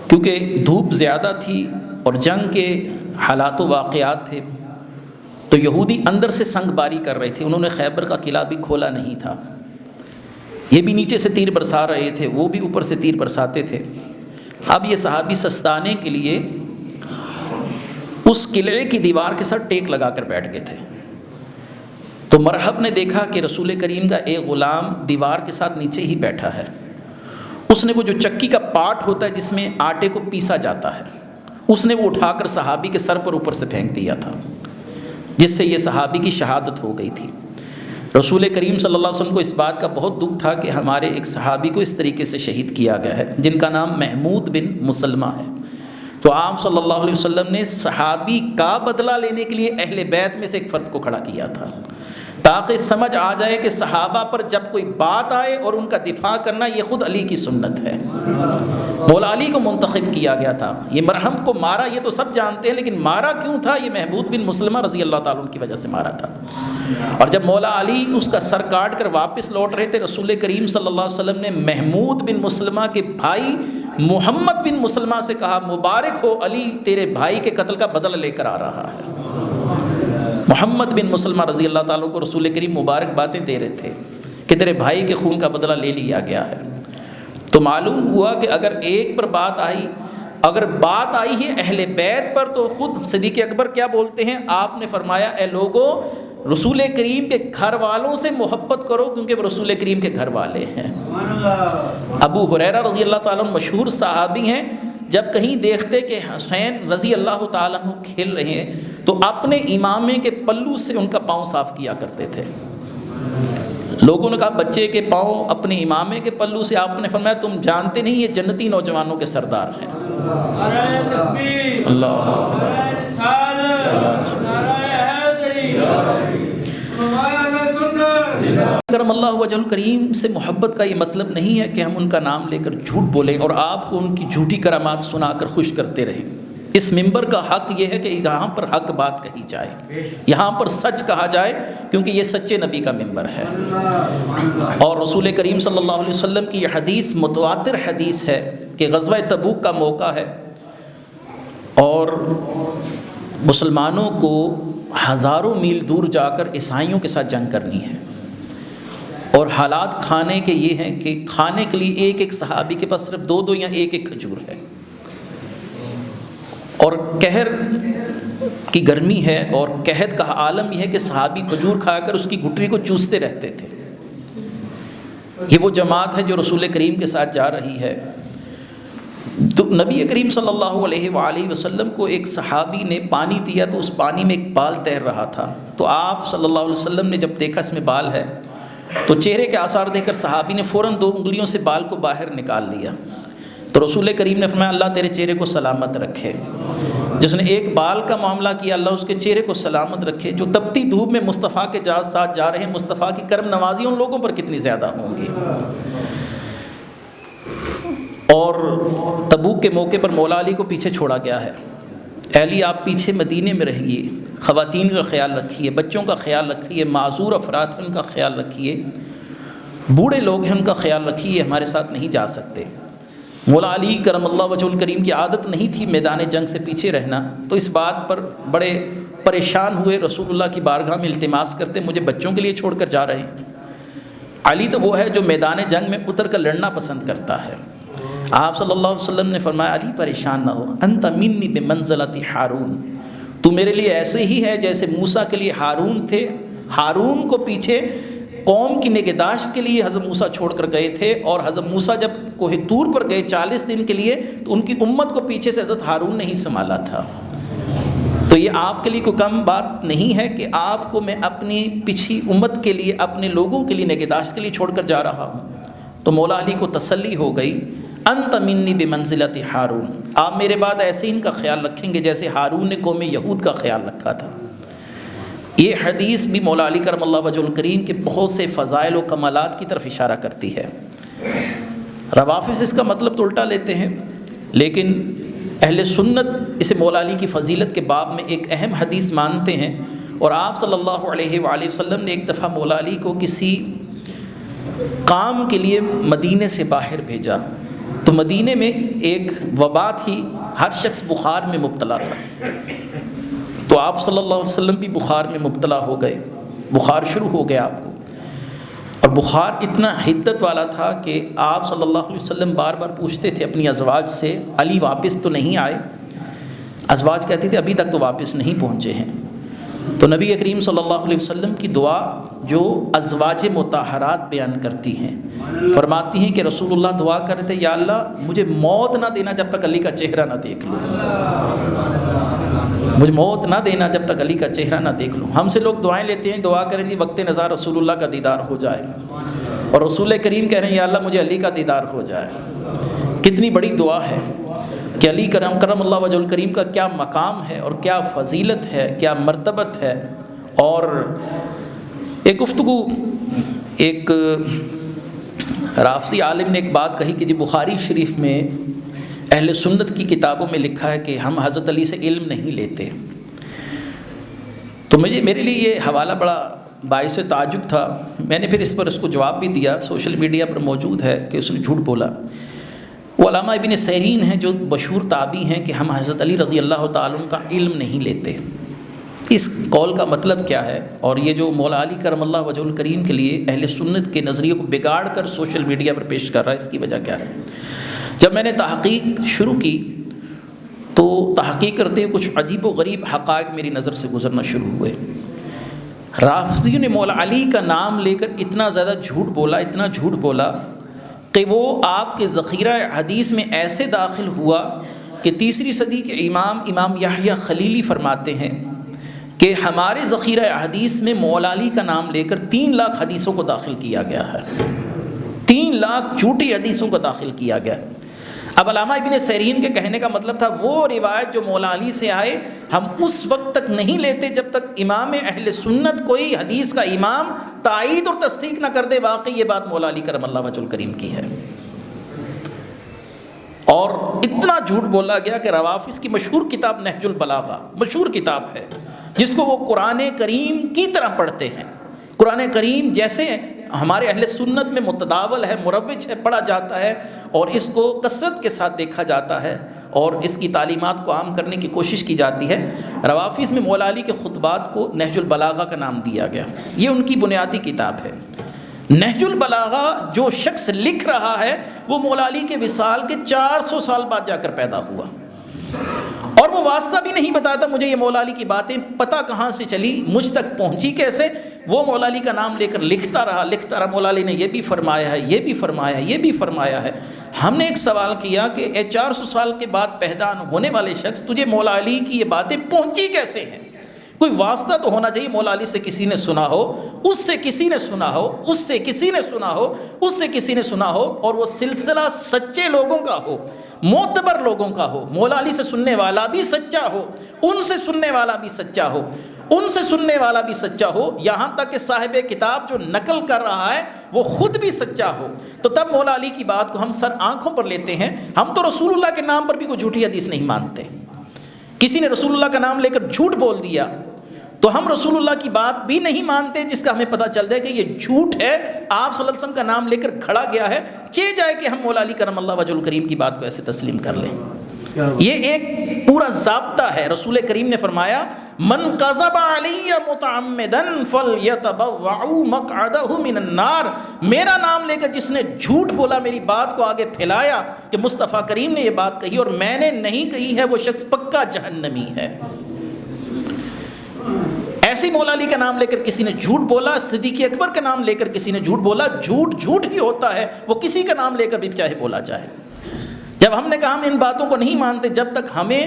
کیونکہ دھوپ زیادہ تھی اور جنگ کے حالات و واقعات تھے، تو یہودی اندر سے سنگ باری کر رہے تھے، انہوں نے خیبر کا قلعہ بھی کھولا نہیں تھا، یہ بھی نیچے سے تیر برسا رہے تھے، وہ بھی اوپر سے تیر برساتے تھے۔ اب یہ صحابی سستانے کے لیے اس قلعے کی دیوار کے ساتھ ٹیک لگا کر بیٹھ گئے تھے، تو مرحب نے دیکھا کہ رسول کریم کا ایک غلام دیوار کے ساتھ نیچے ہی بیٹھا ہے۔ اس نے وہ جو چکی کا پاٹ ہوتا ہے جس میں آٹے کو پیسا جاتا ہے، اس نے وہ اٹھا کر صحابی کے سر پر اوپر سے پھینک دیا تھا، جس سے یہ صحابی کی شہادت ہو گئی تھی۔ رسول کریم صلی اللہ علیہ وسلم کو اس بات کا بہت دکھ تھا کہ ہمارے ایک صحابی کو اس طریقے سے شہید کیا گیا ہے، جن کا نام محمود بن مسلمہ ہے۔ تو آپ صلی اللہ علیہ وسلم نے صحابی کا بدلہ لینے کے لیے اہل بیت میں سے ایک فرد کو کھڑا کیا تھا، تاکہ سمجھ آ جائے کہ صحابہ پر جب کوئی بات آئے اور ان کا دفاع کرنا یہ خود علی کی سنت ہے۔ مولا علی کو منتخب کیا گیا تھا۔ یہ مرحم کو مارا یہ تو سب جانتے ہیں، لیکن مارا کیوں تھا؟ یہ محمود بن مسلمہ رضی اللہ تعالیٰ عنہ کی وجہ سے مارا تھا۔ اور جب مولا علی اس کا سر کاٹ کر واپس لوٹ رہے تھے، رسول کریم صلی اللہ علیہ وسلم نے محمود بن مسلمہ کے بھائی محمد بن مسلمہ سے کہا، مبارک ہو علی، تیرے بھائی کے قتل کا بدلہ لے کر آ رہا ہے۔ محمد بن مسلمہ رضی اللہ تعالیٰ کو رسول کریم مبارک باتیں دے رہے تھے کہ تیرے بھائی کے خون کا بدلہ لے لیا گیا ہے۔ تو معلوم ہوا کہ اگر ایک پر بات آئی، اگر بات آئی ہے اہل بیت پر، تو خود صدیق اکبر کیا بولتے ہیں؟ آپ نے فرمایا، اے لوگو، رسول کریم کے گھر والوں سے محبت کرو کیونکہ وہ رسول کریم کے گھر والے ہیں۔ ابو ہریرہ رضی اللہ تعالیٰ عنہ مشہور صحابی ہیں، جب کہیں دیکھتے کہ حسین رضی اللہ تعالیٰ عنہ کھیل رہے ہیں تو اپنے امامے کے پلو سے ان کا پاؤں صاف کیا کرتے تھے۔ لوگوں نے کہا بچے کے پاؤں اپنے امامے کے پلو سے، آپ نے فرمایا تم جانتے نہیں یہ جنتی نوجوانوں کے سردار ہیں۔ اللہ کرم اللہ وجہ الکریم سے محبت کا یہ مطلب نہیں ہے کہ ہم ان کا نام لے کر جھوٹ بولیں اور آپ کو ان کی جھوٹی کرامات سنا کر خوش کرتے رہیں۔ اس ممبر کا حق یہ ہے کہ یہاں پر حق بات کہی جائے، یہاں پر سچ کہا جائے، کیونکہ یہ سچے نبی کا ممبر ہے۔ اور رسول کریم صلی اللہ علیہ وسلم کی یہ حدیث متواتر حدیث ہے کہ غزوہ تبوک کا موقع ہے اور مسلمانوں کو ہزاروں میل دور جا کر عیسائیوں کے ساتھ جنگ کرنی ہے، اور حالات کھانے کے یہ ہیں کہ کھانے کے لیے ایک ایک صحابی کے پاس صرف 2 یا ایک کھجور ہے، اور قہر کی گرمی ہے اور قحط کا عالم یہ ہے کہ صحابی کھجور کھا کر اس کی گھٹری کو چوستے رہتے تھے۔ یہ وہ جماعت ہے جو رسول کریم کے ساتھ جا رہی ہے۔ تو نبی کریم صلی اللہ علیہ وآلہ وسلم کو ایک صحابی نے پانی دیا تو اس پانی میں ایک بال تیر رہا تھا، تو آپ صلی اللہ علیہ وسلم نے جب دیکھا اس میں بال ہے تو چہرے کے آثار دیکھ کر صحابی نے فوراً 2 انگلیوں سے بال کو باہر نکال لیا۔ تو رسول کریم نے فرمایا اللہ تیرے چہرے کو سلامت رکھے۔ جس نے ایک بال کا معاملہ کیا اللہ اس کے چہرے کو سلامت رکھے۔ جو تپتی دھوپ میں مصطفیٰ کے ساتھ جا رہے ہیں، مصطفیٰ کی کرم نوازی ان لوگوں پر کتنی زیادہ ہوں گی۔ اور تبوک کے موقع پر مولا علی کو پیچھے چھوڑا گیا ہے، اے علی آپ پیچھے مدینے میں رہیے، خواتین کا خیال رکھیے، بچوں کا خیال رکھیے، معذور افراد ہیں ان کا خیال رکھیے، بوڑھے لوگ ہیں ان کا خیال رکھیے، ہمارے ساتھ نہیں جا سکتے۔ مولا علی کرم اللہ وجہ الکریم کی عادت نہیں تھی میدان جنگ سے پیچھے رہنا، تو اس بات پر بڑے پریشان ہوئے، رسول اللہ کی بارگاہ میں التماس کرتے مجھے بچوں کے لیے چھوڑ کر جا رہے ہیں۔ علی تو وہ ہے جو میدان جنگ میں اتر کر لڑنا پسند کرتا ہے۔ آپ صلی اللہ علیہ وسلم نے فرمایا علی پریشان نہ ہو، انت منی بمنزلۃ ہارون، تو میرے لیے ایسے ہی ہے جیسے موسیٰ کے لیے ہارون تھے۔ ہارون کو پیچھے قوم کی نگہداشت کے لیے حضرت موسیٰ چھوڑ کر گئے تھے، اور حضرت موسیٰ جب کوہ طور پر گئے 40 دن کے لیے تو ان کی امت کو پیچھے سے حضرت ہارون نے ہی سنبھالا تھا۔ تو یہ آپ کے لیے کوئی کم بات نہیں ہے کہ آپ کو میں اپنی پچھلی امت کے لیے، اپنے لوگوں کے لیے نگہداشت کے لیے چھوڑ کر جا رہا ہوں۔ تو مولا علی کو تسلی ہو گئی، انت منی بمنزلۃ ہارون، آپ میرے بعد ایسے ان کا خیال رکھیں گے جیسے ہارون نے قوم یہود کا خیال رکھا تھا۔ یہ حدیث بھی مولا علی کرم اللہ وجہ الکریم کے بہت سے فضائل و کمالات کی طرف اشارہ کرتی ہے۔ روافض اس کا مطلب تو الٹا لیتے ہیں، لیکن اہل سنت اسے مولا علی کی فضیلت کے باب میں ایک اہم حدیث مانتے ہیں۔ اور آپ صلی اللہ علیہ وآلہ وسلم نے ایک دفعہ مولا علی کو کسی کام کے لیے مدینے سے باہر بھیجا، تو مدینے میں ایک وبا تھی، ہر شخص بخار میں مبتلا تھا، تو آپ صلی اللہ علیہ وسلم بھی بخار میں مبتلا ہو گئے، بخار شروع ہو گیا آپ کو، اور بخار اتنا حدت والا تھا کہ آپ صلی اللہ علیہ وسلم بار بار پوچھتے تھے اپنی ازواج سے، علی واپس تو نہیں آئے؟ ازواج کہتے تھے ابھی تک تو واپس نہیں پہنچے ہیں۔ تو نبی کریم صلی اللہ علیہ وسلم کی دعا جو ازواج مطہرات بیان کرتی ہیں، فرماتی ہیں کہ رسول اللہ دعا کرتے یا اللہ مجھے موت نہ دینا جب تک علی کا چہرہ نہ دیکھ لوں، مجھے موت نہ دینا جب تک علی کا چہرہ نہ دیکھ لوں۔ ہم سے لوگ دعائیں لیتے ہیں، دعا کریں جی وقت نظر رسول اللہ کا دیدار ہو جائے، اور رسول کریم کہہ رہے ہیں یا اللہ مجھے علی کا دیدار ہو جائے۔ کتنی بڑی دعا ہے کہ علی کرم اللہ وجہ الکریم کا کیا مقام ہے اور کیا فضیلت ہے، کیا مرتبت ہے۔ اور ایک گفتگو، ایک رافضی عالم نے ایک بات کہی کہ جی بخاری شریف میں اہل سنت کی کتابوں میں لکھا ہے کہ ہم حضرت علی سے علم نہیں لیتے، تو میرے لیے یہ حوالہ بڑا باعث تعجب تھا۔ میں نے پھر اس کو جواب بھی دیا، سوشل میڈیا پر موجود ہے کہ اس نے جھوٹ بولا۔ وہ علامہ ابن سیرین ہیں جو مشہور تابعی ہیں کہ ہم حضرت علی رضی اللہ تعالیٰ عنہ کا علم نہیں لیتے۔ اس قول کا مطلب کیا ہے؟ اور یہ جو مولا علی کرم اللہ وجہ الکریم کے لیے اہل سنت کے نظریے کو بگاڑ کر سوشل میڈیا پر پیش کر رہا ہے، اس کی وجہ کیا ہے؟ جب میں نے تحقیق شروع کی تو تحقیق کرتے ہوئے کچھ عجیب و غریب حقائق میری نظر سے گزرنا شروع ہوئے۔ رافضیوں نے مولا علی کا نام لے کر اتنا زیادہ جھوٹ بولا، اتنا جھوٹ بولا کہ وہ آپ کے ذخیرہ حدیث میں ایسے داخل ہوا کہ تیسری صدی کے امام یحییٰ خلیلی فرماتے ہیں کہ ہمارے ذخیرہ حدیث میں مولا علی کا نام لے کر 3 لاکھ حدیثوں کو داخل کیا گیا ہے، 3 لاکھ جھوٹی حدیثوں کو داخل کیا گیا۔ اب علامہ ابن سیرین کے کہنے کا مطلب تھا وہ روایت جو مولا علی سے آئے ہم اس وقت تک نہیں لیتے جب تک امام اہل سنت کوئی حدیث کا امام تائید اور تصدیق نہ کر دے واقعی یہ بات مولا علی کرم اللہ وجہ الکریم کی ہے۔ اور اتنا جھوٹ بولا گیا کہ روافض کی مشہور کتاب نہج البلاغہ مشہور کتاب ہے جس کو وہ قرآن کریم کی طرح پڑھتے ہیں، قرآن کریم جیسے ہمارے اہل سنت میں متداول ہے، مروج ہے، پڑھا جاتا ہے اور اس کو کثرت کے ساتھ دیکھا جاتا ہے اور اس کی تعلیمات کو عام کرنے کی کوشش کی جاتی ہے۔ روافض میں مولا علی کے خطبات کو نہج البلاغہ کا نام دیا گیا، یہ ان کی بنیادی کتاب ہے۔ نہج البلاغہ جو شخص لکھ رہا ہے وہ مولا علی کے وصال کے 400 سال بعد جا کر پیدا ہوا، اور وہ واسطہ بھی نہیں بتاتا مجھے یہ مولا علی کی باتیں پتہ کہاں سے چلی، مجھ تک پہنچی کیسے۔ وہ مولا علی کا نام لے کر لکھتا رہا، مولا علی نے یہ بھی فرمایا ہے، یہ بھی فرمایا ہے، یہ بھی فرمایا ہے۔ ہم نے ایک سوال کیا کہ 400 سال کے بعد پیدا ہونے والے شخص تجھے مولا علی کی یہ باتیں پہنچی کیسے ہیں؟ کوئی واسطہ تو ہونا چاہیے، مولا علی سے کسی نے سنا ہو، اس سے کسی نے سنا ہو، اس سے کسی نے سنا ہو، اس سے کسی نے سنا ہو، اور وہ سلسلہ سچے لوگوں کا ہو، معتبر لوگوں کا ہو، مولا علی سے سننے والا بھی سچا ہو، ان سے سننے والا بھی سچا ہو، ان سے سننے والا بھی سچا ہو، یہاں تک کہ صاحب کتاب جو نقل کر رہا ہے وہ خود بھی سچا ہو، تو تب مولا علی کی بات کو ہم سر آنکھوں پر لیتے ہیں۔ ہم تو رسول اللہ کے نام پر بھی کوئی جھوٹی حدیث نہیں مانتے۔ کسی نے رسول اللہ کا نام لے کر جھوٹ بول دیا تو ہم رسول اللہ کی بات بھی نہیں مانتے جس کا ہمیں پتہ چل جائے کہ یہ جھوٹ ہے، آپ صلی اللہ علیہ وسلم کا نام لے کر کھڑا گیا ہے، چہ جائے کہ ہم مولا علی کرم اللہ وجہ الکریم کی بات کو ایسے تسلیم کر لیں۔ یہ ایک پورا ضابطہ ہے۔ رسول کریم نے فرمایا من کذب علی متعمدا فلیتبوأ مقعدہ من النار، میرا نام لے کر جس نے جھوٹ بولا، میری بات کو آگے پھیلایا کہ مصطفیٰ کریم نے یہ بات کہی اور میں نے نہیں کہی ہے، وہ شخص پکا جہنمی ہے۔ ایسی مولا علی کا نام لے کر کسی نے جھوٹ بولا، صدیق اکبر کا نام لے کر کسی نے جھوٹ بولا، جھوٹ جھوٹ ہی ہوتا ہے، وہ کسی کا نام لے کر بھی چاہے بولا جائے۔ جب ہم نے کہا ہم ان باتوں کو نہیں مانتے جب تک ہمیں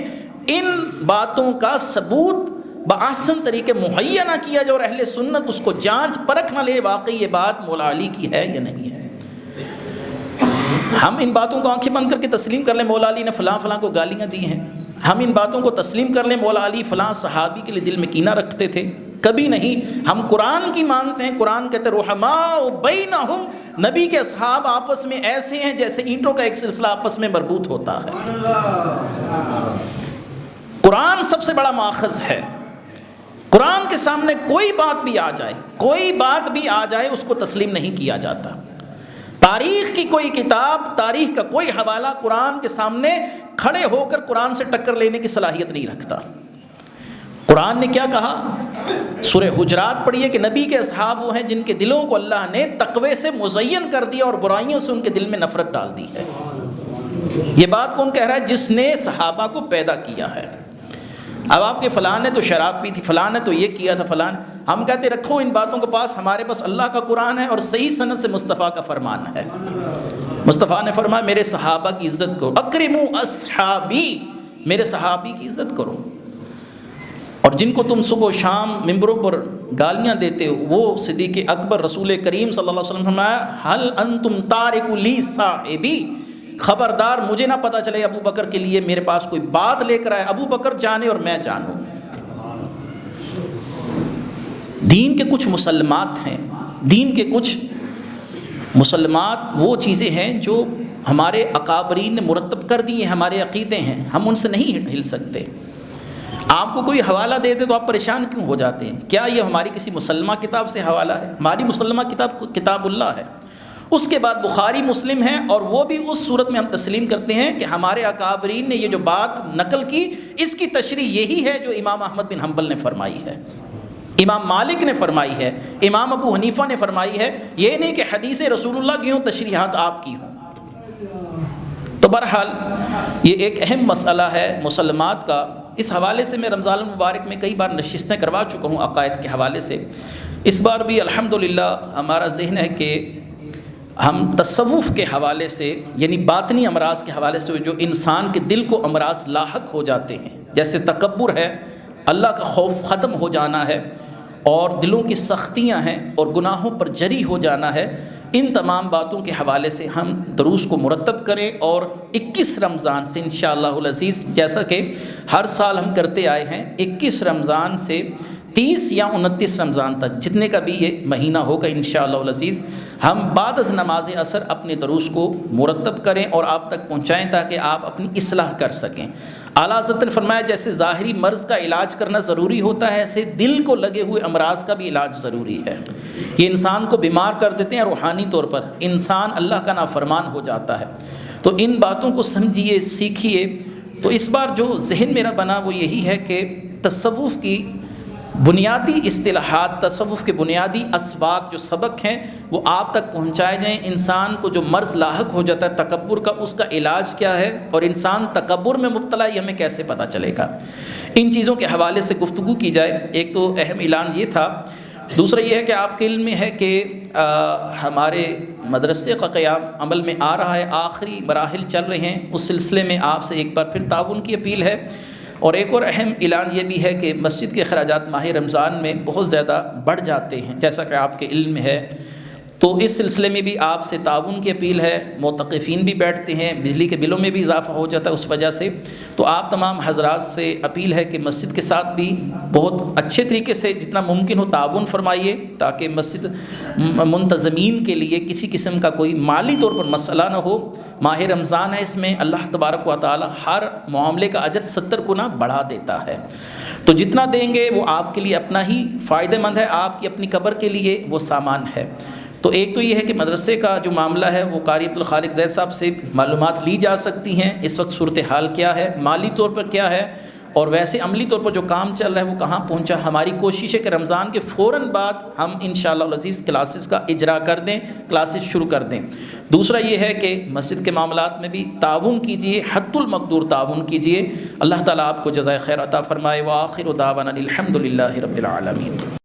ان باتوں کا ثبوت بآسن طریقے مہیا نہ کیا جائے اور اہل سنت اس کو جانچ پرکھ نہ لے واقعی یہ بات مولا علی کی ہے یا نہیں ہے۔ ہم ان باتوں کو آنکھیں بند کر کے تسلیم کر لیں مولا علی نے فلاں فلاں کو گالیاں دی ہیں، ہم ان باتوں کو تسلیم کر لیں مولا علی فلاں صحابی کے لیے دل میں کینہ رکھتے تھے، کبھی نہیں. ہم قرآن کی مانتے ہیں. قرآن کہتے ہیں رحماء بینہم، نبی کے اصحاب آپس میں ایسے ہیں جیسے اینٹوں کا ایک سلسلہ آپس میں مربوط ہوتا ہے. قرآن سب سے بڑا ماخذ ہے. قرآن کے سامنے کوئی بات بھی آ جائے، کوئی بات بھی آ جائے، اس کو تسلیم نہیں کیا جاتا. تاریخ کی کوئی کتاب، تاریخ کا کوئی حوالہ قرآن کے سامنے کھڑے ہو کر قرآن سے ٹکر لینے کی صلاحیت نہیں رکھتا. قرآن نے کیا کہا؟ سورہ حجرات پڑھیے کہ نبی کے اصحاب وہ ہیں جن کے دلوں کو اللہ نے تقوی سے مزین کر دیا اور برائیوں سے ان کے دل میں نفرت ڈال دی ہے. یہ بات کون کہہ رہا ہے؟ جس نے صحابہ کو پیدا کیا ہے. اب آپ کے فلاں نے تو شراب پی تھی، فلاں نے تو یہ کیا تھا، فلاں. ہم کہتے رکھو ان باتوں کے پاس، ہمارے پاس اللہ کا قرآن ہے اور صحیح سند سے مصطفیٰ کا فرمان ہے. مصطفیٰ نے فرمایا میرے صحابہ کی عزت کرو، اکرموا اصحابی، میرے صحابی کی عزت کرو. اور جن کو تم صبح و شام ممبروں پر گالیاں دیتے ہو، وہ صدیق اکبر رسول کریم صلی اللہ علیہ وسلم نے فرمایا هل انتم تارکوا لی صاحبی، خبردار مجھے نہ پتہ چلے ابو بکر کے لیے میرے پاس کوئی بات لے کر آئے، ابو بکر جانے اور میں جانوں. دین کے کچھ مسلمات ہیں، دین کے کچھ مسلمات وہ چیزیں ہیں جو ہمارے اکابرین نے مرتب کر دی ہیں، ہمارے عقیدے ہیں، ہم ان سے نہیں ہل سکتے. آپ کو کوئی حوالہ دے دے تو آپ پریشان کیوں ہو جاتے ہیں؟ کیا یہ ہماری کسی مسلمہ کتاب سے حوالہ ہے؟ ہماری مسلمہ کتاب کتاب اللہ ہے. اس کے بعد بخاری مسلم ہیں، اور وہ بھی اس صورت میں ہم تسلیم کرتے ہیں کہ ہمارے اکابرین نے یہ جو بات نقل کی، اس کی تشریح یہی ہے جو امام احمد بن حنبل نے فرمائی ہے، امام مالک نے فرمائی ہے، امام ابو حنیفہ نے فرمائی ہے. یہ نہیں کہ حدیث رسول اللہ کی ہوں، تشریحات آپ کی ہوں. تو بہرحال یہ ایک اہم مسئلہ ہے مسلمات کا. اس حوالے سے میں رمضان المبارک میں کئی بار نشستیں کروا چکا ہوں عقائد کے حوالے سے. اس بار بھی الحمدللہ ہمارا ذہن ہے کہ ہم تصوف کے حوالے سے، یعنی باطنی امراض کے حوالے سے، جو انسان کے دل کو امراض لاحق ہو جاتے ہیں، جیسے تکبر ہے، اللہ کا خوف ختم ہو جانا ہے، اور دلوں کی سختیاں ہیں، اور گناہوں پر جری ہو جانا ہے، ان تمام باتوں کے حوالے سے ہم دروس کو مرتب کریں. اور 21 رمضان سے انشاءاللہ العزیز، جیسا کہ ہر سال ہم کرتے آئے ہیں، 21 رمضان سے 30 یا 29 رمضان تک، جتنے کا بھی یہ مہینہ ہوگا انشاءاللہ العزیز، ہم بعد از نماز عصر اپنے دروس کو مرتب کریں اور آپ تک پہنچائیں تاکہ آپ اپنی اصلاح کر سکیں. اعلیٰ حضرت نے فرمایا جیسے ظاہری مرض کا علاج کرنا ضروری ہوتا ہے، ایسے دل کو لگے ہوئے امراض کا بھی علاج ضروری ہے. یہ انسان کو بیمار کر دیتے ہیں، روحانی طور پر انسان اللہ کا نافرمان ہو جاتا ہے. تو ان باتوں کو سمجھیے، سیکھیے. تو اس بار جو ذہن میرا بنا وہ یہی ہے کہ تصوف کی بنیادی اصطلاحات، تصوف کے بنیادی اسباق جو سبق ہیں وہ آپ تک پہنچائے جائیں. انسان کو جو مرض لاحق ہو جاتا ہے تکبر کا، اس کا علاج کیا ہے، اور انسان تکبر میں مبتلا یہ ہمیں کیسے پتہ چلے گا. ان چیزوں کے حوالے سے گفتگو کی جائے. ایک تو اہم اعلان یہ تھا. دوسرا یہ ہے کہ آپ کے علم میں ہے کہ ہمارے مدرسے کا قیام عمل میں آ رہا ہے، آخری مراحل چل رہے ہیں. اس سلسلے میں آپ سے ایک بار پھر تعاون کی اپیل ہے. اور ایک اور اہم اعلان یہ بھی ہے کہ مسجد کے اخراجات ماہ رمضان میں بہت زیادہ بڑھ جاتے ہیں، جیسا کہ آپ کے علم میں ہے. تو اس سلسلے میں بھی آپ سے تعاون کی اپیل ہے. معتکفین بھی بیٹھتے ہیں، بجلی کے بلوں میں بھی اضافہ ہو جاتا ہے اس وجہ سے. تو آپ تمام حضرات سے اپیل ہے کہ مسجد کے ساتھ بھی بہت اچھے طریقے سے جتنا ممکن ہو تعاون فرمائیے، تاکہ مسجد منتظمین کے لیے کسی قسم کا کوئی مالی طور پر مسئلہ نہ ہو. ماہ رمضان ہے، اس میں اللہ تبارک و تعالی ہر معاملے کا اجر 70 گنا بڑھا دیتا ہے. تو جتنا دیں گے وہ آپ کے لیے اپنا ہی فائدہ مند ہے، آپ کی اپنی قبر کے لیے وہ سامان ہے. تو ایک تو یہ ہے کہ مدرسے کا جو معاملہ ہے وہ قاری عبدالخالق زید صاحب سے معلومات لی جا سکتی ہیں، اس وقت صورتحال کیا ہے، مالی طور پر کیا ہے، اور ویسے عملی طور پر جو کام چل رہا ہے وہ کہاں پہنچا. ہماری کوشش ہے کہ رمضان کے فوراً بعد ہم انشاءاللہ العزیز کلاسز کا اجرا کر دیں، کلاسز شروع کر دیں. دوسرا یہ ہے کہ مسجد کے معاملات میں بھی تعاون کیجیے، حد المقدور تعاون کیجیے. اللہ تعالیٰ آپ کو جزائے خیر عطا فرمائے. وآخر دعوانا الحمد للہ رب العالمین.